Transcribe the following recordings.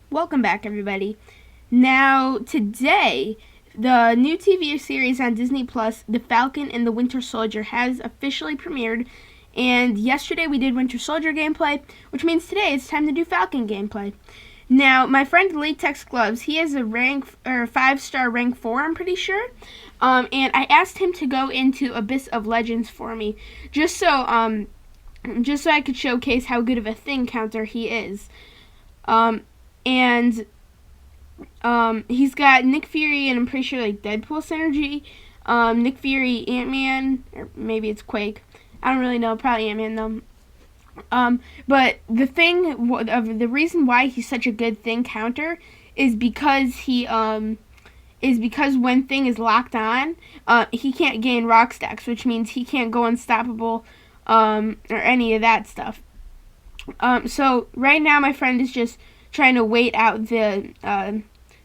Welcome back, everybody. Now, today, the new TV series on Disney Plus, The Falcon and the Winter Soldier, has officially premiered. And yesterday we did Winter Soldier gameplay, which means today it's time to do Falcon gameplay. Now, my friend Latex Gloves, he has a rank or 5-star rank 4, I'm pretty sure. And I asked him to go into Abyss of Legends for me, just so I could showcase how good of a thing counter he is. And he's got Nick Fury and I'm pretty sure like Deadpool synergy. Nick Fury, Ant-Man, or maybe it's Quake. I don't really know. Probably Ant-Man though. But the reason why he's such a good thing counter is because because when thing is locked on, he can't gain rock stacks, which means he can't go unstoppable, or any of that stuff. So right now my friend is just trying to wait out the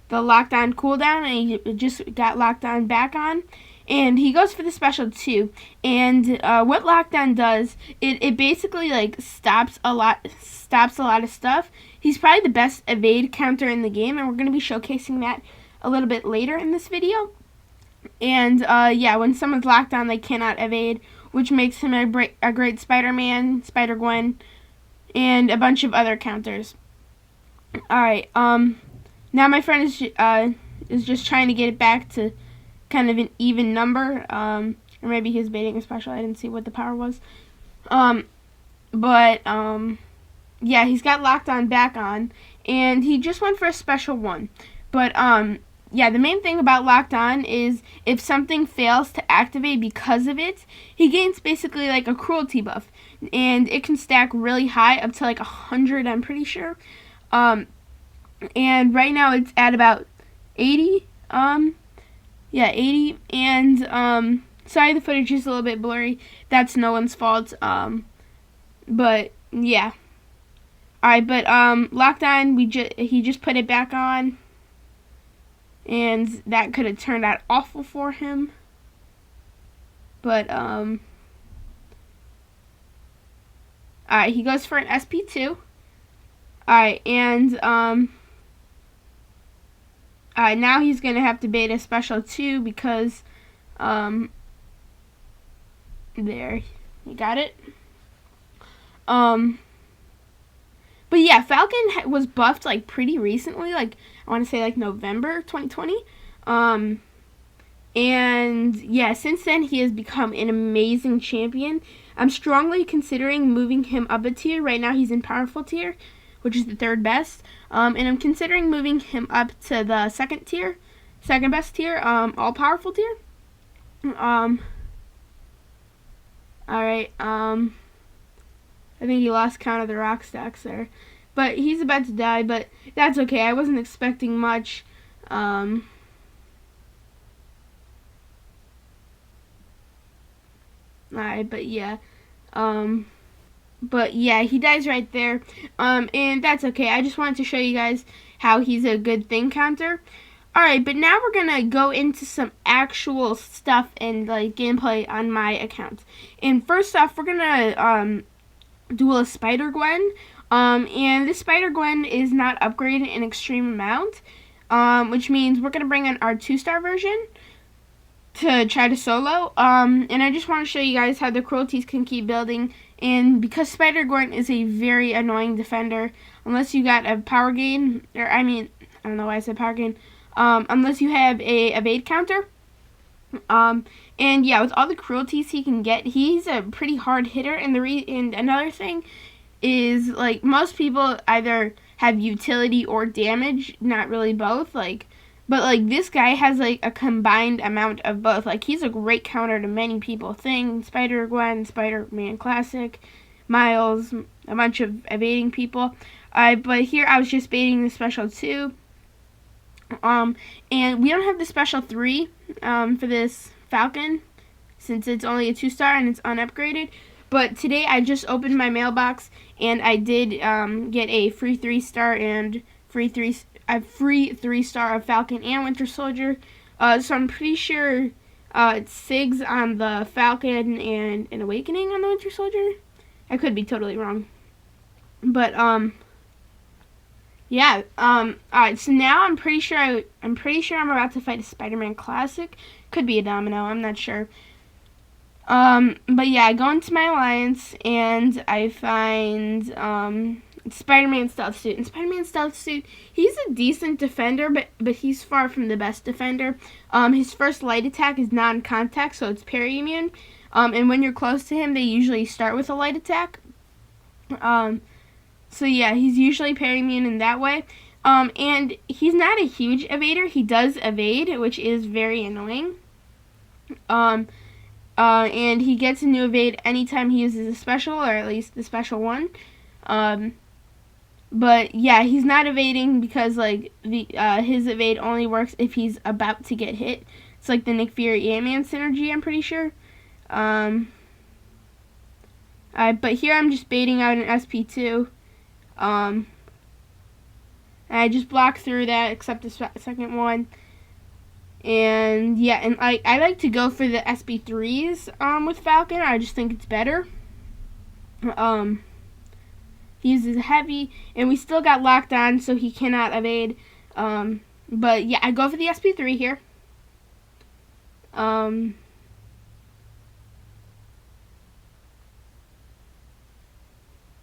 lockdown cooldown, and he just got locked on back on, and he goes for the special too. And what lockdown does, it basically like stops a lot of stuff. He's probably the best evade counter in the game, and we're going to be showcasing that a little bit later in this video. And yeah, when someone's locked on, they cannot evade, which makes him a great Spider-Man, Spider-Gwen, and a bunch of other counters. Alright, now my friend is just trying to get it back to kind of an even number, or maybe he's baiting a special. I didn't see what the power was. Yeah, he's got locked on back on, and he just went for a special one. But, yeah, the main thing about locked on is if something fails to activate because of it, he gains basically like a cruelty buff, and it can stack really high, up to like 100, I'm pretty sure. And right now it's at about 80. Yeah, 80. And sorry, the footage is a little bit blurry. That's no one's fault. But yeah. Alright, but locked on, he just put it back on, and that could have turned out awful for him. But alright, he goes for an SP2. Alright, and now he's gonna have to bait a special 2 because there, you got it. But yeah, Falcon was buffed like pretty recently, like I want to say like November 2020. And yeah, since then he has become an amazing champion. I'm strongly considering moving him up a tier. Right now he's in powerful tier, which is the 3rd best. And I'm considering moving him up to the 2nd tier, 2nd best tier, all powerful tier. Alright, I think he lost count of the rock stacks there. But he's about to die, but that's okay. I wasn't expecting much. Alright, but yeah. But yeah, he dies right there. And that's okay. I just wanted to show you guys how he's a good thing counter. Alright, but now we're gonna go into some actual stuff and like gameplay on my account. And first off, we're gonna duel a Spider-Gwen. And this Spider-Gwen is not upgraded an extreme amount. Which means we're gonna bring in our 2-star version to try to solo. And I just want to show you guys how the cruelties can keep building. And because Spider-Gwen is a very annoying defender, unless you got a power gain, or I don't know why I said power gain, unless you have a evade counter. And yeah, with all the cruelties he can get, he's a pretty hard hitter. And and another thing is, like, most people either have utility or damage, not really both, like, but like this guy has like a combined amount of both. Like, he's a great counter to many people. Spider-Gwen, Spider-Man Classic, Miles, a bunch of evading people. But here I was just baiting the special 2. And we don't have the special 3 for this Falcon, since it's only a 2-star and it's unupgraded. But today I just opened my mailbox and I did get a free 3-star and free 3-star of Falcon and Winter Soldier. So I'm pretty sure it's SIGs on the Falcon and an Awakening on the Winter Soldier. I could be totally wrong. But Yeah. Alright, so now I'm pretty sure I'm about to fight a Spider-Man Classic. Could be a Domino, I'm not sure. But yeah, I go into my alliance and I find Spider-Man Stealth Suit. And Spider-Man Stealth Suit, he's a decent defender, but he's far from the best defender. His first light attack is non-contact, so it's parry immune. And when you're close to him, they usually start with a light attack. So yeah, he's usually parry immune in that way. And he's not a huge evader. He does evade, which is very annoying. And he gets a new evade anytime he uses a special, or at least the special one. But yeah, he's not evading because like his evade only works if he's about to get hit. It's like the Nick Fury Ant-Man synergy, I'm pretty sure. But here I'm just baiting out an SP2. And I just block through that, except the second one. And yeah, and I like to go for the SB3s with Falcon. I just think it's better. He uses heavy, and we still got locked on, so he cannot evade. But yeah, I go for the SB3 here.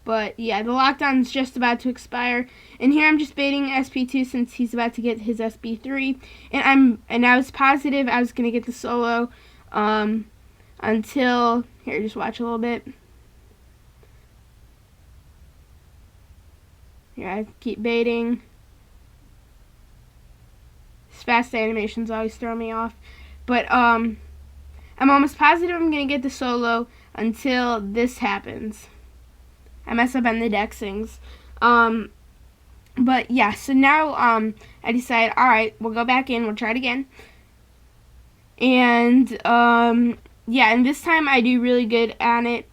But yeah, the lockdown's just about to expire, and here I'm just baiting SP2 since he's about to get his SB3, and I was positive I was gonna get the solo, until here. Just watch a little bit. Here I keep baiting. His fast animations always throw me off, but I'm almost positive I'm gonna get the solo until this happens. I mess up on the dexings. But yeah, so now I decide, alright, we'll go back in, we'll try it again. And yeah, and this time I do really good at it.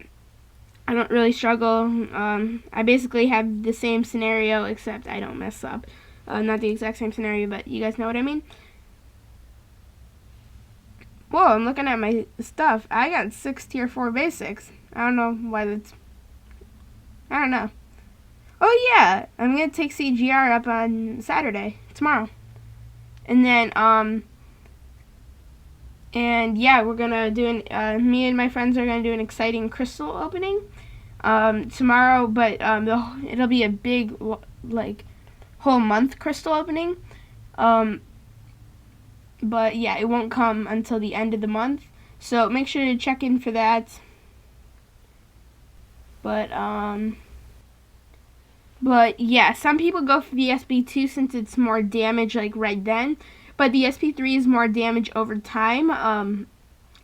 I don't really struggle. I basically have the same scenario, except I don't mess up. Not the exact same scenario, but you guys know what I mean? Whoa, I'm looking at my stuff. I got 6 tier 4 basics. I don't know why that's... I don't know. Oh yeah, I'm gonna take CGR up on Saturday, tomorrow. And then, and yeah, we're gonna do me and my friends are gonna do an exciting crystal opening, tomorrow, but, it'll be a big, like, whole month crystal opening. But yeah, it won't come until the end of the month, so make sure to check in for that. But yeah, some people go for the SB2 since it's more damage like right then, but the SB3 is more damage over time,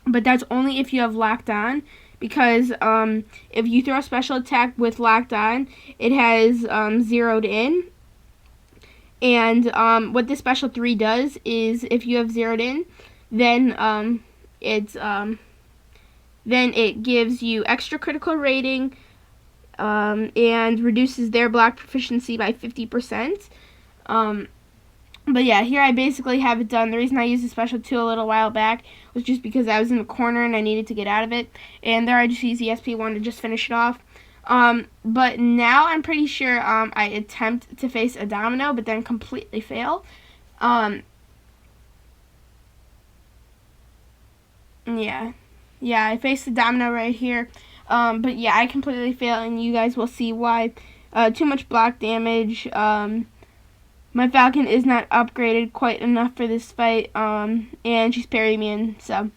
but that's only if you have locked on, because if you throw a special attack with locked on, it has zeroed in, and what the special 3 does is if you have zeroed in, then then it gives you extra critical rating, and reduces their block proficiency by 50%. But yeah, here I basically have it done. The reason I used the special 2 a little while back was just because I was in the corner and I needed to get out of it. And there I just used the SP1 to just finish it off. But now I'm pretty sure I attempt to face a domino, but then completely fail. Yeah, I faced the domino right here. But yeah, I completely fail, and you guys will see why. Too much block damage. My Falcon is not upgraded quite enough for this fight, and she's parry immune, so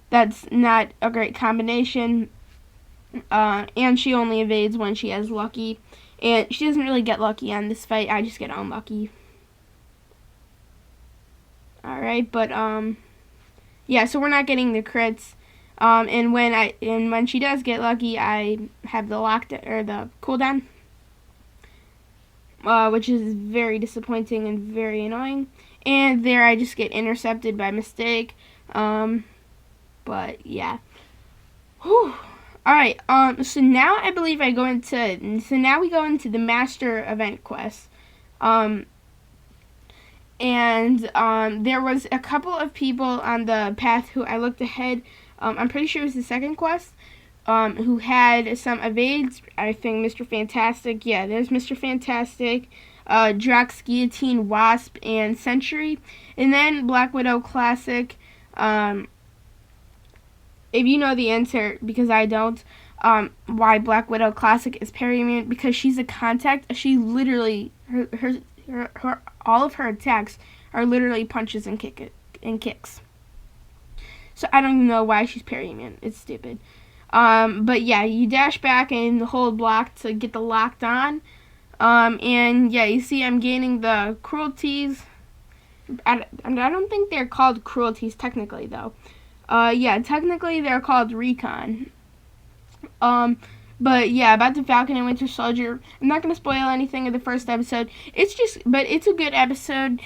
that's not a great combination. And she only evades when she has lucky, and she doesn't really get lucky on this fight. I just get unlucky. Alright, but yeah, so we're not getting the crits. And when she does get lucky, I have the the cooldown, which is very disappointing and very annoying. And there I just get intercepted by mistake. But yeah. Whew. Alright, so now I believe we go into the Master Event quest. There was a couple of people on the path who I looked ahead. I'm pretty sure it was the second quest, who had some evades. I think Mr. Fantastic. Yeah, there's Mr. Fantastic. Drax, Guillotine, Wasp, and Sentry. And then Black Widow Classic. If you know the answer, because I don't, why Black Widow Classic is parry immune, because she's a contact. She literally, her all of her attacks are literally punches and kicks. So I don't even know why she's parry immune. It's stupid. But yeah, you dash back and hold block to get the locked on. And yeah, you see I'm gaining the cruelties. I don't think they're called cruelties technically though. Yeah, technically they're called recon. But yeah, about the Falcon and Winter Soldier, I'm not gonna spoil anything of the first episode. But it's a good episode.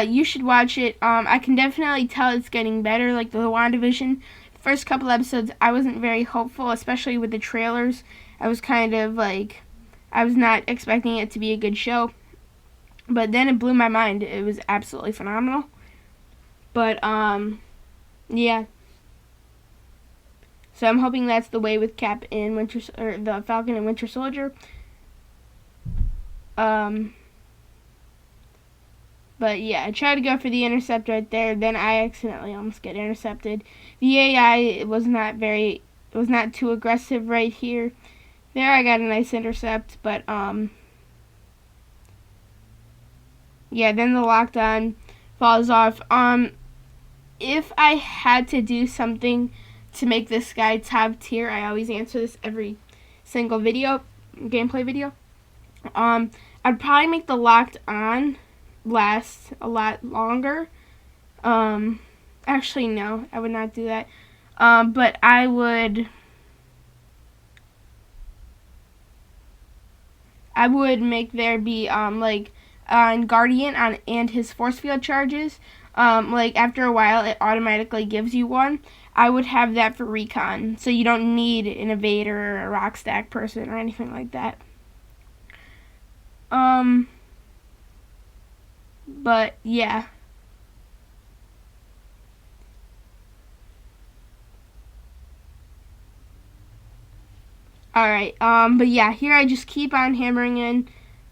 You should watch it. I can definitely tell it's getting better. Like the WandaVision, the first couple episodes, I wasn't very hopeful, especially with the trailers. I was kind of like, I was not expecting it to be a good show. But then it blew my mind. It was absolutely phenomenal. But yeah. So I'm hoping that's the way with Cap and the Falcon and Winter Soldier. But yeah, I tried to go for the intercept right there. Then I accidentally almost get intercepted. The AI was not too aggressive right here. There I got a nice intercept, but yeah, then the lockdown falls off. If I had to do something to make this guy top tier, I always answer this every single gameplay video. I'd probably make the locked on last a lot longer. Actually no, I would not do that. But I would make there be like on Guardian and his force field charges. Like after a while it automatically gives you one. I would have that for recon, so you don't need an evader or a rock stack person or anything like that. But yeah. Alright, but yeah, here I just keep on hammering in.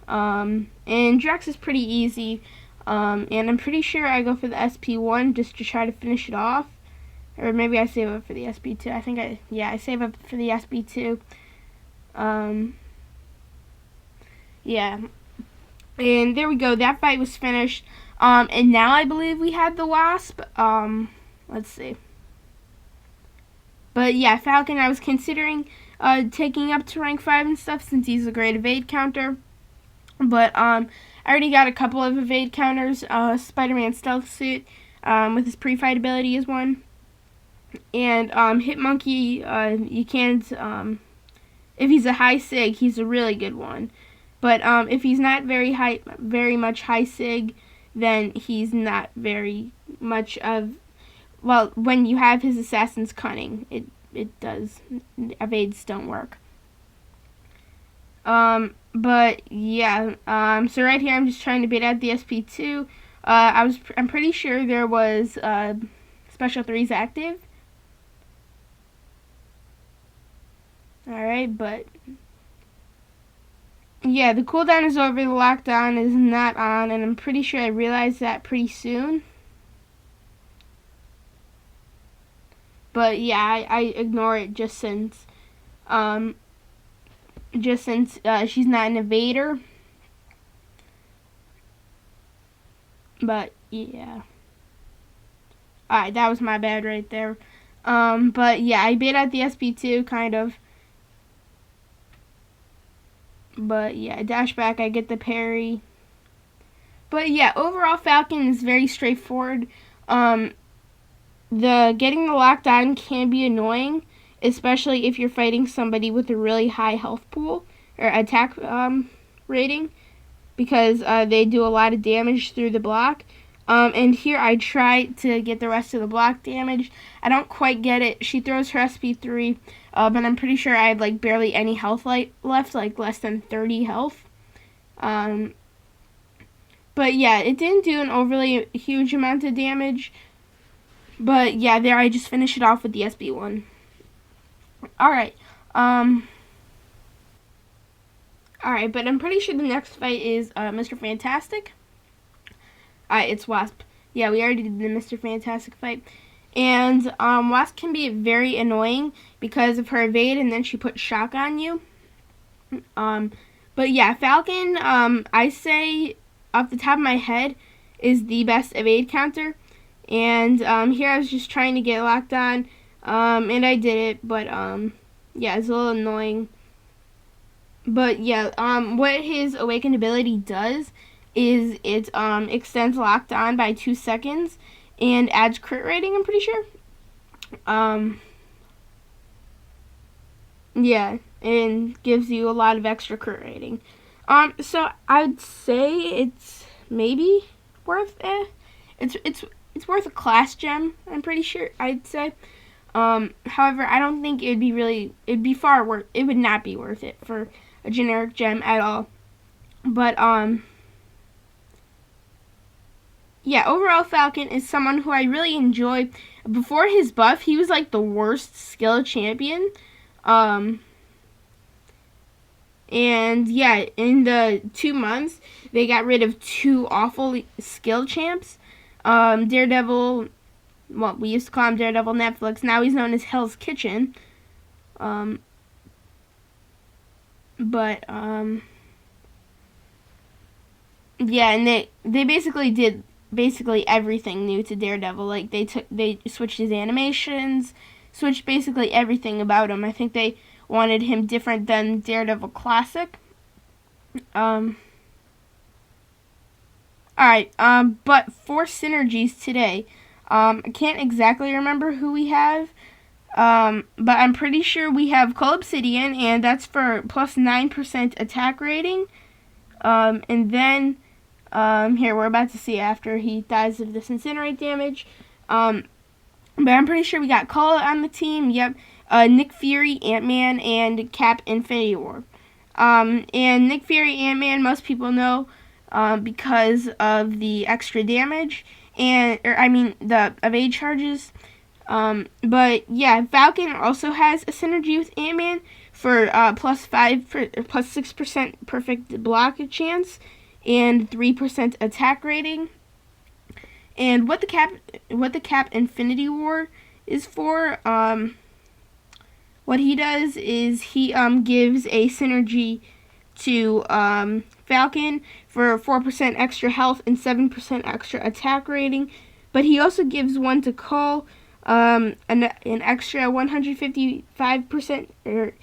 And Drax is pretty easy. And I'm pretty sure I go for the SP1 just to try to finish it off. Or maybe I save up for the SB2. I save up for the SB2. Yeah. And there we go. That fight was finished. And now I believe we had the Wasp. Let's see. But yeah, Falcon, I was considering taking up to rank 5 and stuff since he's a great evade counter. But I already got a couple of evade counters. Spider-Man Stealth Suit with his pre-fight ability is one. And Hit Monkey, you can't, if he's a high sig, he's a really good one. But if he's not very much high sig, then he's not very much of, well, when you have his Assassin's Cunning, it does, evades don't work. But yeah, so right here I'm just trying to bait out the SP2. I'm pretty sure there was Special 3's active. Alright, but yeah, the cooldown is over, the lockdown is not on, and I'm pretty sure I realized that pretty soon. But yeah, I ignore it just since she's not an evader. But yeah. Alright, that was my bad right there. But yeah, I bait out the SP2 kind of. But yeah, dash back, I get the parry. But yeah, overall Falcon is very straightforward. Getting the lockdown can be annoying, especially if you're fighting somebody with a really high health pool or attack rating, because they do a lot of damage through the block. And here I try to get the rest of the block damage. I don't quite get it. She throws her SP3, but I'm pretty sure I had like barely any health left, like less than 30 health. But yeah, it didn't do an overly huge amount of damage. But yeah, there I just finish it off with the SB1. Alright. Alright, but I'm pretty sure the next fight is Mr. Fantastic. It's Wasp. Yeah, we already did the Mr. Fantastic fight. And Wasp can be very annoying because of her evade, and then she puts shock on you. But yeah, Falcon, I say off the top of my head, is the best evade counter. And here I was just trying to get locked on, and I did it. But yeah, it's a little annoying. But yeah, what his awakened ability does is it extends locked on by 2 seconds and adds crit rating, I'm pretty sure. Yeah, and gives you a lot of extra crit rating. So I'd say it's maybe worth it. It's worth a class gem, I'm pretty sure, I'd say. However, I don't think it would not be worth it for a generic gem at all. But yeah, overall Falcon is someone who I really enjoy. Before his buff, he was like the worst skill champion. And yeah, in the 2 months, they got rid of 2 awful skill champs. Daredevil, well, we used to call him Daredevil Netflix. Now he's known as Hell's Kitchen. Yeah, and they basically did everything new to Daredevil. Like they switched his animations, switched basically everything about him. I think they wanted him different than Daredevil Classic. Alright, but for synergies today, I can't exactly remember who we have, but I'm pretty sure we have Cold Obsidian, and that's for plus 9% attack rating. And then, here, we're about to see after he dies of this incinerate damage. But I'm pretty sure we got Call on the team, yep. Nick Fury, Ant-Man, and Cap Infinity War. And Nick Fury, Ant-Man, most people know, because of the extra damage, the evade charges. But yeah, Falcon also has a synergy with Ant-Man for plus 6% perfect block chance and 3% attack rating. And what the Cap Infinity War is for, what he does is he gives a synergy to Falcon for 4% extra health and 7% extra attack rating, but he also gives one to Cole, an extra 155% or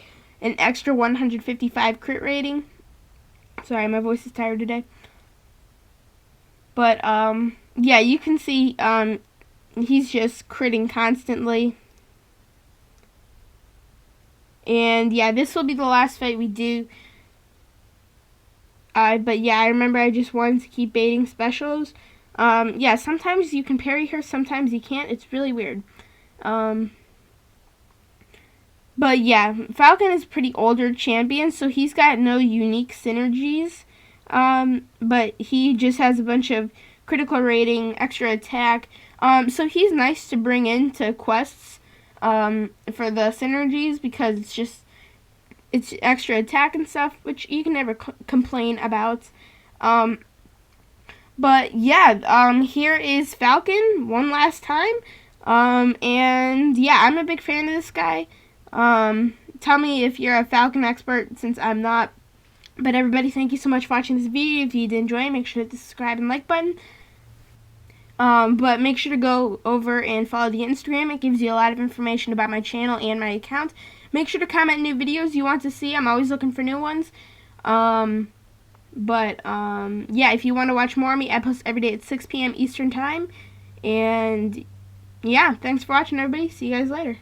an extra 155 crit rating. Sorry, my voice is tired today. But yeah, you can see he's just critting constantly. And yeah, this will be the last fight we do. But yeah, I remember I just wanted to keep baiting specials. Yeah, sometimes you can parry her, sometimes you can't. It's really weird. But yeah, Falcon is a pretty older champion, so he's got no unique synergies. But he just has a bunch of critical rating, extra attack. So he's nice to bring into quests for the synergies because it's extra attack and stuff, which you can never complain about. But yeah, here is Falcon one last time. And yeah, I'm a big fan of this guy. Tell me if you're a Falcon expert, since I'm not. But everybody, thank you so much for watching this video. If you did enjoy, make sure to hit the subscribe and like button. But make sure to go over and follow the Instagram. It gives you a lot of information about my channel and my account. Make sure to comment new videos you want to see. I'm always looking for new ones. Yeah, if you want to watch more of me, I post every day at 6 p.m. Eastern Time. And yeah, thanks for watching, everybody. See you guys later.